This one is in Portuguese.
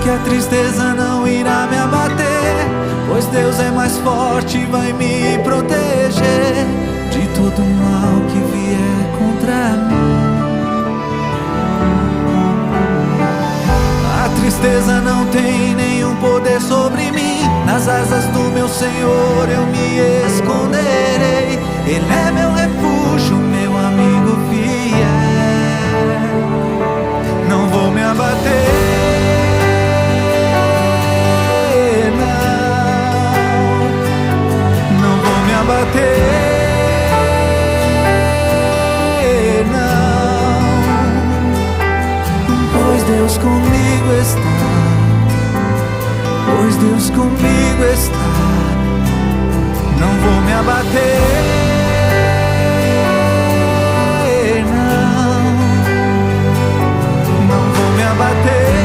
que a tristeza não irá me abater, pois Deus é mais forte e vai me proteger de todo mal que vier contra mim. A tristeza não tem nenhum poder sobre mim. Nas asas do meu Senhor eu me esconderei. Ele é meu refúgio, meu amigo fiel. Não vou me abater, não vou me abater, não, pois Deus comigo está, pois Deus comigo está. Não vou me abater.